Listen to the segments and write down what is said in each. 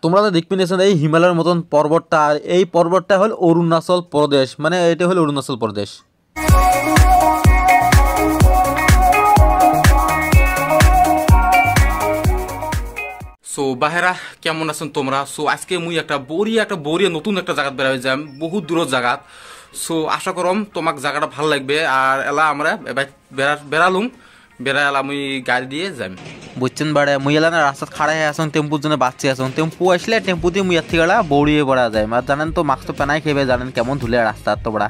তোমরা তো দেখবি নিয়েছেন এই হিমালয়ের মতন পর্বতটা, আর এই পর্বতটা হল অরুণাচল প্রদেশ, মানে এটা হল অরুণাচল প্রদেশ। সো বাহেরা কেমন আছেন তোমরা? সো আজকে মুই একটা বড়িয়া নতুন একটা জায়গা বেড়াই যাম, বহুত দূরের জায়গা। সো আশা করম তোমাক জায়গাটা ভালো লাগবে। আর এলা আমরা বেড়ালুম, বেড়া এলা মুই গাড়ি দিয়ে যাম, বুঝছেন বাড়ে। মুই এলা না রাস্তা খাড়া হয়ে আসুন, টেম্পুর জন্য বাঁচতে আসুন। টেম্পু আসলে টেম্পু দিয়ে মুই থেকে এলা বড়িয়ে বড়া যায়। আর জানেন তো মাস্ক তো পেনাই খেবে, জানেন কেমন ধুলে রাস্তা তো বড়া।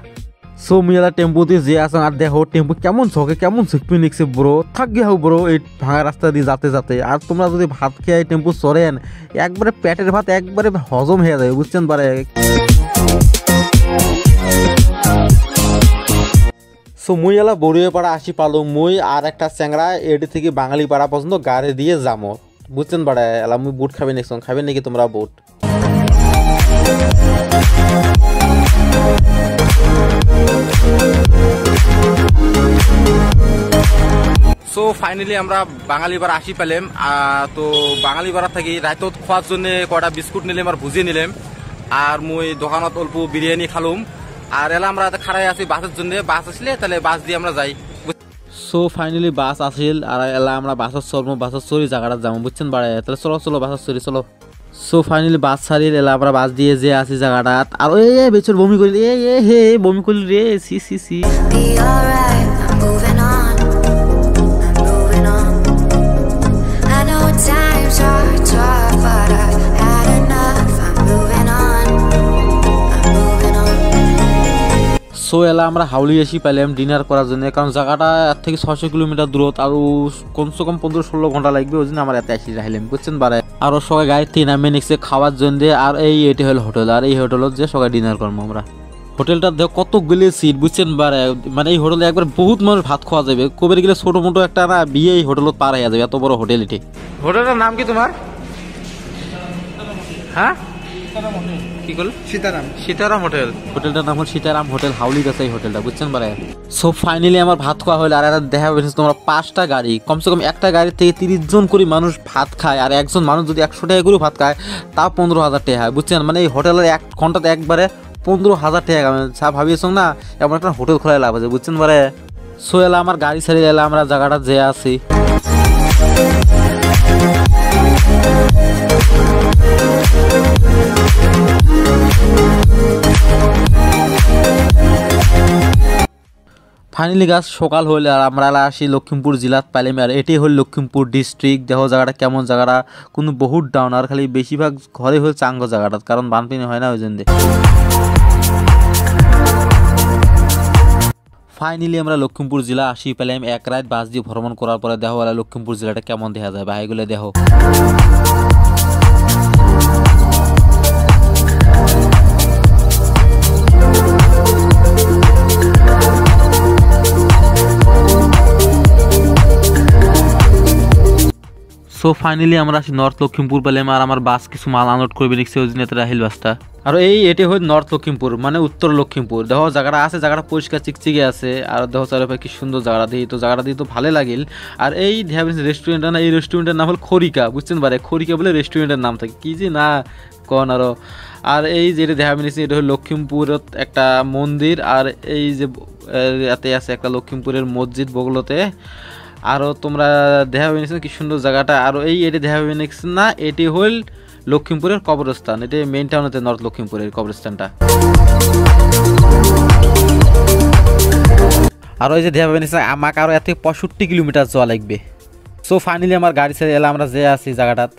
সো মুই এলা টেম্পু দিয়ে যে আসুন, আর দেখো টেম্পু কেমন ঝকে কেমন ঝুঁকপি নিচ্ছে ব্রো। থাকি হোক ব্রো এই ভাঙা রাস্তা দিয়ে যাতে। আর তোমরা যদি ভাত খেয়ে টেম্পু চড়েন, একবারে পেটের ভাত একবারে হজম হয়ে যায়, বুঝছেন বারে। সো মুই এলা বড়িয়াপাড়া আসি পালো। মুই আর একটা চ্যাংরা এটি থেকে বাঙালিপাড়া পর্যন্ত গাড়ি দিয়ে যাবো, বুঝছেন বাড়ে। এলা মুই বুট খাবে নাকি তোমরা বুট? সো ফাইনালি আমরা বাঙালিপাড়া আসি পেলাম। তো বাঙালিপাড়া থেকে রাইতত খাওয়ার জন্য কটা বিস্কুট নিলাম আর ভুজিয়ে নিলাম, আর মুই দোকানত অল্প বিরিয়ানি খালুম। আর এলা আমরা খাড়াই আছি বাসের জন্য, বাস আসলে তাহলে বাস দিয়ে আমরা যাই। সো ফাইনালি বাস আসিল, আর এলা আমরা বাসের চলবো, বাসের চড়ি জায়গাটা যাবো, বুঝছেন বাড়ে। তাহলে চলো বাসের চড়ি চলো। সো ফাইনালি বাস ছাড়িল, এলা আমরা বাস দিয়ে যে আছি জায়গাটা। আর এই বেচর বমি করিল, বমি করিল রে, সি সো এলা আমরা হাওলি এসি পাইলাম ডিনার করার জন্য, কারণ জায়গাটা এর থেকে 600 কিলোমিটার দূরত, আর কমসে কম 15-16 ঘন্টা লাগবে। ওই জন্য আমরা এত আসি রাখলাম, বুঝছেন বারে। আরো সবাই গাড়ি থেকে নামে নিচ্ছে খাওয়ার জন্য। আর এটি হল হোটেল, আর এই হোটেলত যে সবাই ডিনার করবো আমরা। হোটেলটা দেখো কতগুলি সিট, বুঝছেন বারে। মানে এই হোটেলে একবার বহুত মানুষ ভাত খাওয়া যাবে। কবে গেলে ছোট মোটো একটা না বিয়ে এই হোটেলত পার হয়ে যাবে, এত বড় হোটেল এটি। হোটেলটার নাম কি তোমার? হ্যাঁ কি করল? সীতারাম হোটেল। হোটেলটার নাম হল সীতারাম হোটেল, হাউলি গেছে এই হোটেলটা, বুঝছেন বারে। সো ফাইনালি আমার ভাত খাওয়া হলো। আর একটা দেখা পেয়েছি তোমরা 5টা গাড়ি, কমসে কম একটা গাড়ি থেকে 30 জন করে মানুষ ভাত খায়। আর একজন মানুষ যদি 100 টাকা করে ভাত খায়, তা 15,000 টাকা হয়, বুঝছেন। মানে এই হোটেলের 1 ঘন্টাতে একবারে 15,000 টাকা। সা ভাবিয়েছ না এমন একটা হোটেল খোলায় লাভ আছে, বুঝছেন বারে। সো এলা আমার গাড়ি ছেড়ে এলা আমরা জায়গাটা যে আছি। ফাইনালি গাছ সকাল হইলে আর আমরা আসি লক্ষ্মীপুর জেলাত পাইলাম। আর এটি হল লক্ষ্মীপুর ডিস্ট্রিক্ট। দেখো জায়গাটা কেমন, জায়গাটা কোনো বহুত ডাউন, আর খালি বেশিরভাগ ঘরে হল চাঙ্গ জায়গাটা, কারণ বানপানি হয় না ওই জন্য। ফাইনালি আমরা লক্ষ্মীপুর জেলা আসি পেলাম। এক রাত বাস দিয়ে ভ্রমণ করার পরে দেখো লক্ষ্মীপুর জেলাটা কেমন দেখা যায়, ভাইগুলো দেখো। সো ফাইনালি আমরা আসি নর্থ লক্ষ্মীপুর পেলাম। আর আমার বাস কিছু মাল আনলোড করবে নিচ্ছে, ওই জন্য রাহিল বাসটা। আর এটি হল নর্থ লক্ষ্মীপুর, মানে উত্তর লক্ষ্মীপুর। দেখো জায়গাটা আছে, জায়গাটা পরিষ্কার চিকচিকে আছে। আর দেখো চারিপাশে কি সুন্দর জায়গাটা দিয়ে, তো জায়গাটা দিয়ে তো ভালো লাগিল। আর এই রেস্টুরেন্টটা না, এই রেস্টুরেন্টের নাম হল খরিকা, বুঝছেন পারে। খরিকা বলে রেস্টুরেন্টের নাম থাকে, কি যে না কন আরো। আর এই যেটা দেখা পেয়েছি এটা হল লক্ষ্মীপুরত একটা মন্দির। আর এই যে এতে আছে একটা লক্ষ্মীপুরের মসজিদ বগলতে। আরও তোমরা দেখা পেয়েছো কি সুন্দর জায়গাটা। আর এটি দেখা পেয়েছে না, এটি হল লক্ষ্মীপুরের কবরস্থান। এটি মেইন টাউনেতে নর্থ লক্ষ্মীপুরের কবরস্থানটা। আর ওই যে দেখা পেয়েছে আমাকে আরও এত 65 কিলোমিটার যাওয়া লাগবে। সো ফাইনালি আমার গাড়ি ছেড়ে এলাম আমরা যে আছি জায়গাটাত।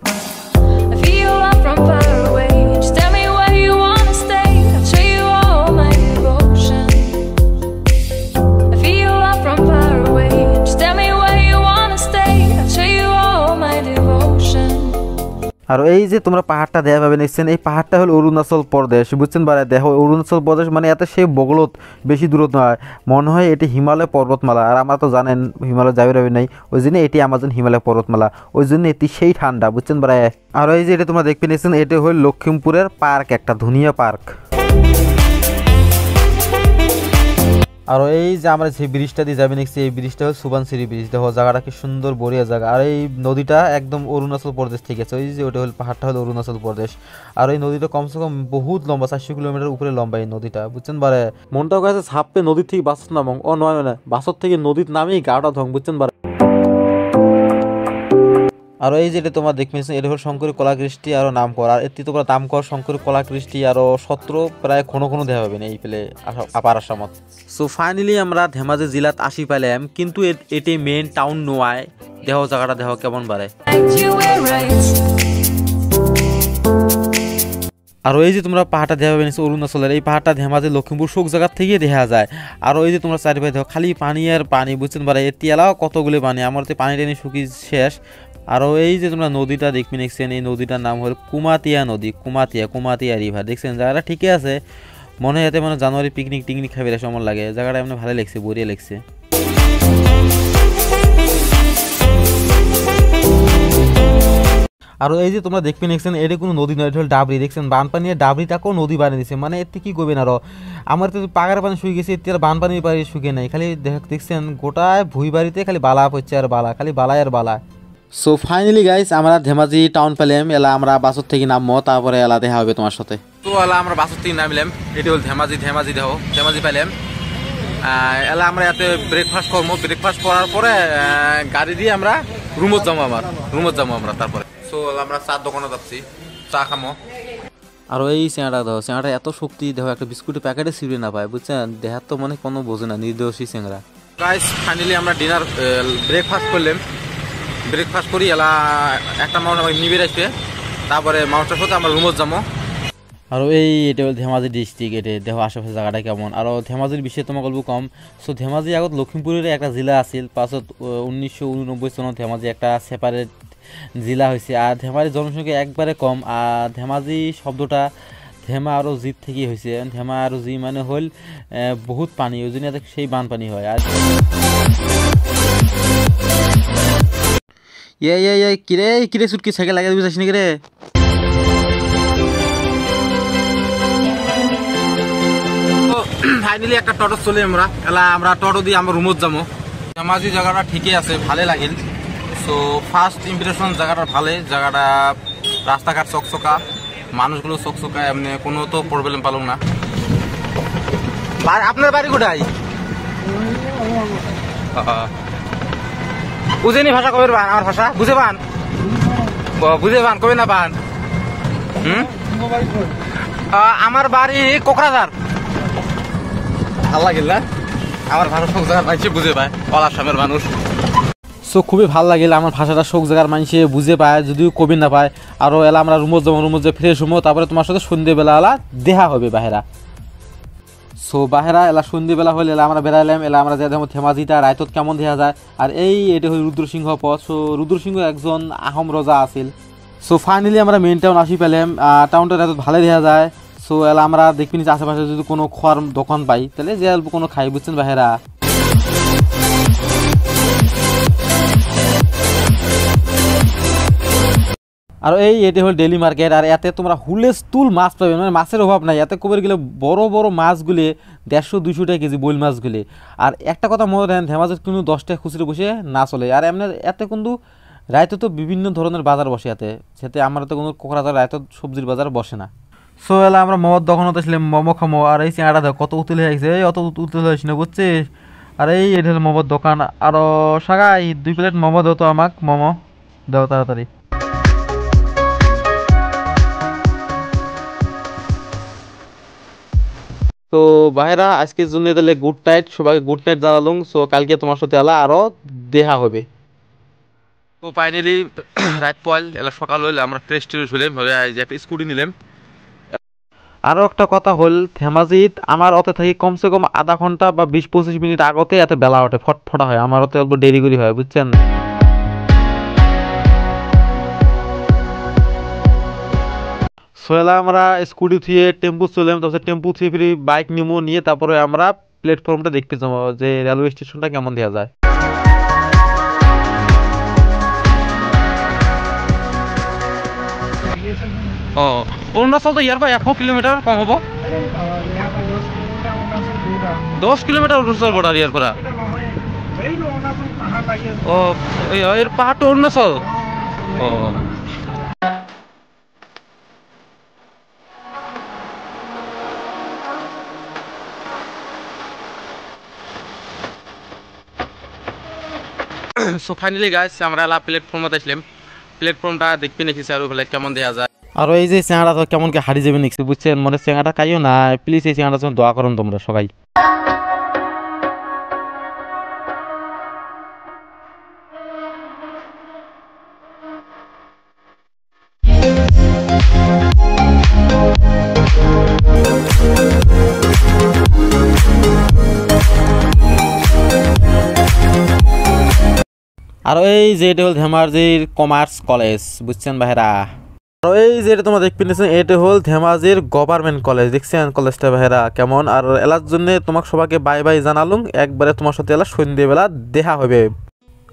আর এই যে তোমরা পাহাড়টা দেখা পাবে নিচ্ছেন, এই পাহাড়টা হল অরুণাচল প্রদেশ, বুঝছেন বারে। দেখো অরুণাচল প্রদেশ মানে এত সেই বগলত, বেশি দূরত নয়, মনে হয় এটি হিমালয় পর্বতমালা। আর আমরা তো জানেন হিমালয় যাবে নাই, ওই জন্য এটি আমাজন হিমালয় পর্বতমালা, ওই জন্য এটি সেই ঠান্ডা, বুঝছেন বারে। আর এই যে এটা তোমরা দেখতে নিচ্ছেন, এটি হল লক্ষ্মীপুরের পার্ক, একটা ধুনিয়া পার্ক। আর এই যে আমরা যে ব্রিজটা দিয়ে যাবে দেখছি এই ব্রিজটা হল সুবানসিরি ব্রিজ। দেখো জায়গাটা কি সুন্দর বড়িয়া জায়গা। আর এই নদীটা একদম অরুণাচল প্রদেশ থেকে আছে। ওই যে ওটা হল পাহাড়টা হলো অরুণাচল প্রদেশ। আর এই নদীটা কমসে কম বহুত লম্বা, 400 কিলোমিটার উপরে লম্বা এই নদীটা, বুঝছেন বারে। মনটাও কাছে ছাপে নদীর থেকে বাসত নামং, ও নয় না বাসত থেকে নদীর নামেই গাটা ধং, বুঝছেন বারে। আর এই যেটা তোমার দেখতেছো এটা হল শঙ্করী কলাকৃষ্টি আরো নাম করা। আর এটি তোমরা দাম কর শঙ্করী কলাকৃষ্টি আরো 17 প্রায় কোনো দেখা পাবে না এই পেলে আপার আসামত। সো ফাইনালি আমরা ধেমাজি জেলাত আসি পাইলাম, কিন্তু এটি মেইন টাউন নয়। দেহ জায়গাটা দেহ কেমন বারে। আর এই যে তোমরা পাহাড়টা দেখা পাবে অরুণাচলের, এই পাহাড়টা ধেমাজি লক্ষ্মীপুর সব জায়গার থেকে দেখা যায়। আর ওই যে তোমরা চারিপাশে দেখো খালি পানি আর পানি, বুঝছেন পারে। এর তিয়ালাও কতগুলি পানি, আমার তো পানি টানি শুকিয়ে শেষ। আর এই যে তোমরা নদীটা দেখবি দেখছেন, এই নদীটার নাম হল কুমাতিয়া নদী, কুমাতিয়া রিভার। দেখছেন জায়গাটা ঠিকই আছে, মনে হয় মানে জানুয়ারি পিকনিক টিকনিক খাবে সময় লাগে। জায়গাটা এমনি ভালো লাগছে, বড়িয়া লাগছে। আর এই যে তোমরা দেখবে দেখছেন এটা কোনো নদী নয়, এটা হল ডাবরি। দেখছেন বানপানি ডাবরিটাকেও নদী বানিয়ে দিচ্ছে, মানে এতে কি করবেন। আরো আমার তো পাগার পানি শুকিয়ে গেছে, এতে আর বানপানির পানি শুকিয়ে নাই। খালি দেখছেন গোটায় ভুই বাড়িতে খালি বালা পড়ছে আর বালা, খালি বালাই আর বালা। সো ফাইনালি গাইস আমরা ধেমাজি টাউন পেলাম। এলা আমরা বাসর থেকে নামবো, তারপরে এলা দেখা হবে তোমার সাথে। তো এলা আমরা বাসর থেকে নামলাম, এটি হল ধেমাজি দেখো ধেমাজি পেলাম। এলা আমরা এতে ব্রেকফাস্ট করবো, ব্রেকফাস্ট করার পরে গাড়ি দিয়ে আমরা রুমত যাবো, আমরা তারপরে। সো আমরা চার দোকানে যাচ্ছি, চা খামো। আর এই চেঁড়া দেখো, চেঁড়া এত শক্তি দেখো, একটা বিস্কুটের প্যাকেটে ছিঁড়ে না পায়, বুঝছেন। দেহার তো মানে কোনো বোঝে না, নির্দোষী চেঁড়া। গাইস ফাইনালি আমরা ডিনার ব্রেকফাস্ট করলাম। ব্রেকফাস্ট করি এলা একটা মাউন্ট আমাকে নিবে আসবে, তারপরে মাউন্টের সাথে আমরা রুমত যাবো। আর এটা হল ধেমাজি ডিস্ট্রিক্ট। এটা দেখো আশেপাশে জায়গাটা কেমন। আর ধেমাজির বিষয়ে তোমার গল্প কম। সো ধেমাজি আগত লক্ষ্মীপুরের একটা জেলা আছিল, পাছত 1989 সনত ধেমাজি একটা সেপারেট জেলা হয়েছে। আর ধেমাজির জনসংখ্যা একবারে কম। আর ধেমাজি শব্দটা ধেমা আরও জিত থেকেই হয়েছে। ধেমা আরও জি মানে হল বহুত পানি, ওই জন্য সেই বানপানি হয়। আর কিরে কিরে চুটকি সাইকেল লাগিয়ে দিবি যাস নাকি রে। ফাইনালি একটা টোটো চলে আমরা টোটো দিয়ে আমরা রুমত যাবো। ধেমাজি জায়গাটা ঠিকই আছে, ভালো লাগিল। সো ফার্স্ট ইমপ্রেশন জায়গাটা ভালো, জায়গাটা রাস্তাঘাট চকচকা, মানুষগুলো চকচকা, এমনি কোনো তো প্রবলেম পালাম না। আপনার বাড়ি কোথায়? বুঝেনি ভাষা কবে পান? আমার ভাষা বুঝে পান কবে না পান? আমার বাড়ি কোকরাঝার। ভাল লাগিল না আমার ভাষা, সব জায়গার মানুষ বুঝে পায়, আসামের মানুষ। সো খুবই ভাল লাগিল, আমার ভাষাটা সব জায়গার মানুষে বুঝে পায়, যদিও কবি না পায়। আরও এলা আমরা রুমত যাবো, রুমত যে ফ্রেশ হবো, তারপরে তোমার সাথে সন্ধ্যেবেলা এলা দেখা হবে বাহেরা। সো বাহেরা এলা সন্ধ্যেবেলা হলে এলা আমরা বেড়াইলাম। এলা আমরা যে দেখো ধেমাজিটা রায়তত কেমন দেখা যায়। আর এটা হল রুদ্রসিংহ পথ। সো রুদ্রসিংহ একজন আহোম রজা আছিল। সো ফাইনালি আমরা মেইন টাউন আসি পেলাম। টাউনটা রায়তত ভালো দেখা যায়। সো এলা আমরা দেখবি আশেপাশে যদি কোনো খাওয়ার দোকান পাই তাহলে যে অল্প কোনো খাই, বুঝছেন বাহেরা। আর এটা হল ডেলি মার্কেট। আর এতে তোমরা হুলেস্তুল মাছ পাবে, মানে মাছের অভাব নাই। এতে কবে গেলে বড় বড় মাছগুলি 150-200 টাকা কেজি, বইল মাছগুলি। আর একটা কথা মনে রাখেন, ধেমাজিত কিন্তু 10 টাকা খুচরো বসে না চলে। আর এমনি এতে কিন্তু রায়তে তো বিভিন্ন ধরনের বাজার বসে এতে, সেতে আমরা তো কোনো কোকরাঝার রায়তে সবজির বাজার বসে না। সো এলা আমরা মোমোর দোকানত আসলাম, মোমো খামো। আর এই চেঁড়া দেখ কত উতলে হয়ে গেছে, অত উতলে হয়েছে না, বুঝছিস। আর এটা হল মোমোর দোকান। আরও সাগাই 2 প্লেট মোমো দাও তো, আমাকে মোমো দাও তাড়াতাড়ি। তো ভাইরা আজকের জন্য তাহলে গুড নাইট, সবাইকে গুড নাইট জানালাম। সো কালকে তোমার সাথে এলা আরো দেখা হবে। তো ফাইনালি রাত পয়েল এলা সকাল হইলে আমরা ফ্রেশ ট্রেশ হইলাম, একটা স্কুটি নিলাম। আরও একটা কথা হল, ধেমাজিত আমার অতে থাকি কমসে কম আধা ঘন্টা বা 20-25 মিনিট আগতে এত বেলা ওঠে, ফটফটা হয়। আমার অত অল্প দেরি করি হয়, বুঝছেন। সোয়েলা আমরা স্কুটি থুয়ে টেম্পু চলাম, তারপর টেম্পু থুয়ে ফিরি বাইক নিয়ে তারপরে আমরা প্ল্যাটফর্মটা দেখতে যাবো যে রেলওয়ে স্টেশনটা কেমন দেওয়া যায়। অরুণাচল তো ইয়ার পর 100 কিলোমিটার কম হবো। 10 কিলোমিটার অরুণাচল বর্ডার ইয়ার পৰা ও এর পাহাড়টা অরুণাচল ও সো ফাইনালি গাইস আমরা লা প্ল্যাটফর্মে আসলাম প্ল্যাটফর্মটা দেখবি নাকি স্যার ওগুলা কেমন দেখা যায় আর এই যে চেঙ্গাটা তো কেমন কি হারিয়ে যাবে নাকি বুঝছেন মনে চেঙ্গাটা খাইও না প্লিজ এই চেঙ্গাটার জন্য দোয়া করুন তোমরা সবাই আর এই যে এটা হল ধেমাজির কমার্স কলেজ বুঝছেন ভাইরা আর এই যে এটা তোমরা দেখতে পেয়েছেন এটা হল ধেমাজির গভর্নমেন্ট কলেজ দেখছেন কলেজটা ভাইরা কেমন আর এলার জন্য তোমাকে সবাইকে বাই বাই জানালুম একবারে তোমার সাথে এলা সন্ধ্যেবেলা দেখা হবে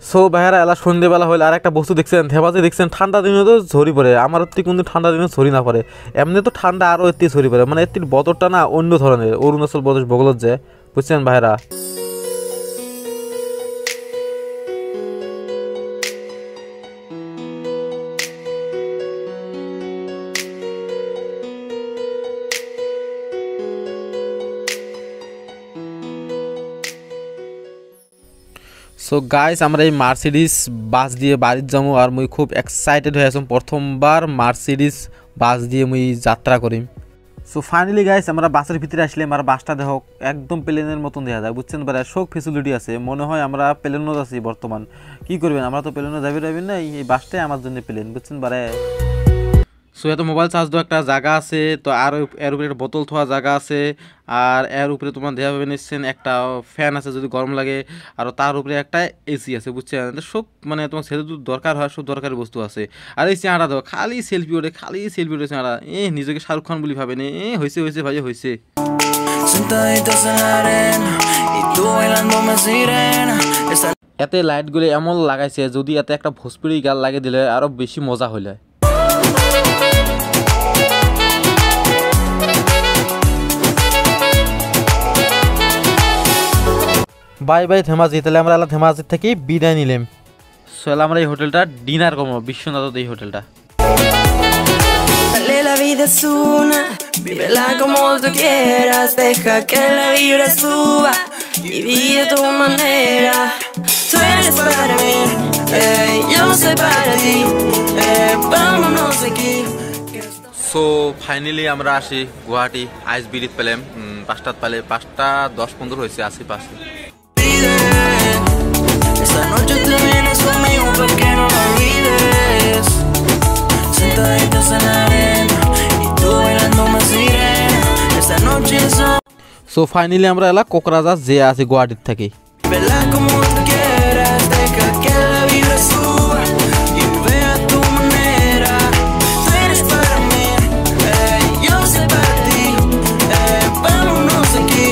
সো ভাইরা এলা সন্ধ্যেবেলা হলে আর একটা বস্তু দেখছেন ধেমাজি দেখছেন ঠান্ডা দিনে তো ঝরি পড়ে আমার অতি কিন্তু ঠান্ডা দিনে ঝরি না পড়ে এমনি তো ঠান্ডা আরও এতি ঝরি পড়ে মানে এতির বতরটা না অন্য ধরনের অরুণাচল প্রদেশ বগলত যে বুঝছেন ভাইরা সো গাইস আমরা এই মার্সিডিজ বাস দিয়ে বাড়ির যাবো আর মুই খুব এক্সাইটেড হয়ে আছি প্রথমবার মার্সিডিজ বাস দিয়ে মুই যাত্রা করি সো ফাইনালি গাইস আমরা বাসের ভিতরে আসলাম আর বাসটা দেখো একদম প্লেনের মতন দেখা যায় বুঝছেন বারে সব ফেসিলিটি আছে মনে হয় আমরা প্লেনও আছি বর্তমান কি করবেন আমরা তো প্লেনও যাবি না এই বাসটাই আমার জন্য প্লেন বুঝছেন বারে সো এত মোবাইল চার্জ দেওয়া একটা জায়গা আছে তো আর এর উপরে একটা বোতল থোয়া জায়গা আছে আর এর উপরে তোমার দেখা পাবে নিচ্ছেন একটা ফ্যান আছে যদি গরম লাগে আর তার উপরে একটা এসি আছে বুঝছেন সব মানে তোমার সেটা দরকার হয় সব দরকারি বস্তু আছে আর এই চেহারা দাও খালি সেলফি ওঠে চেহারা নিজেকে শাহরুখ খান বলি ভাবে হয়েছে ভাই হয়েছে এতে লাইটগুলো এমন লাগাইছে যদি এতে একটা ভোজপুরি গাল লাগিয়ে দিলে আরো বেশি মজা হইলে বাই বাই ধেমাজি তাহলে আমরা ধেমাজি থেকে বিদায় নিলাম চল আমরা এই হোটেলটা ডিনার করবো বিশ্বনাথ এই হোটেলটা La vida es una, vívela como tú quieras, deja que la vibra suba y vive a tu manera. Tú eres para mí, yo soy para ti, vámonos aquí. So finally আমরা আসি গুয়াহাটি আইস bridge পেলাম 5টা পেলে 5:10-15 হয়েছে আশেপাশে Esta noche te vienes conmigo porque no me olvides Sentaditos en la arena y tú bailando más sirena Esta noche son so finally আমরা এলা কোকরাঝার যে আছি গুয়াহাটির থেকে Vela como tú quieras deja que la vibra suba y ve a tu manera Tú eres para mí yo soy para ti vámonos aquí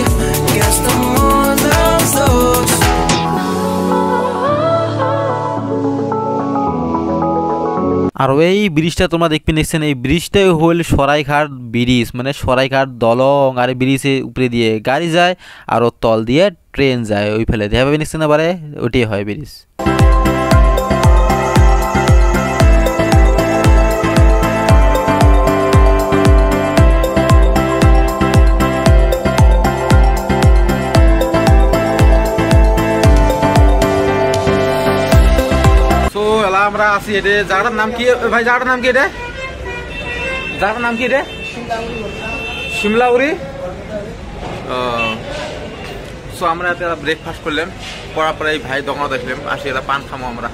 que estamos los dos আর এই ব্রিজটা তোমরা দেখতে নিচ্ছেন এই ব্রিজটাই হল সরাইঘাট ব্রিজ মানে সরাইঘাট দলং আর ব্রিজে উপরে দিয়ে গাড়ি যায় আর ওর তল দিয়ে ট্রেন যায় ওই ফেলে দেখা পাবে নিচ্ছেন এবারে ওটাই হয় ব্রিজ আমরা আছি এটা জায়গাটার নাম কি ভাই জায়গাটার নাম কি এটা জায়গাটার নাম কি এটা শিমলাউরি সো আমরা এতে ব্রেকফাস্ট করলাম পড়ার পরে এই ভাই দোকানে দেখলাম আসি এটা পান খামো আমরা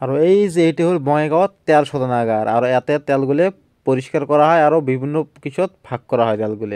আর এই যে এটি হল বঙ্গাইগাঁৱত তেল শোধনাগার আর এতে তেলগুলো পরিষ্কার করা হয় আরো বিভিন্ন কিছুত ভাগ করা হয় তেলগুলো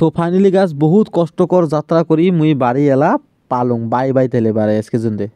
সো ফাইনালি গাছ বহুত কষ্টকর যাত্রা করি মুই বাড়ি এলা পালুং বাই বাই তেলে বাড়ি আজকে জুন্দে।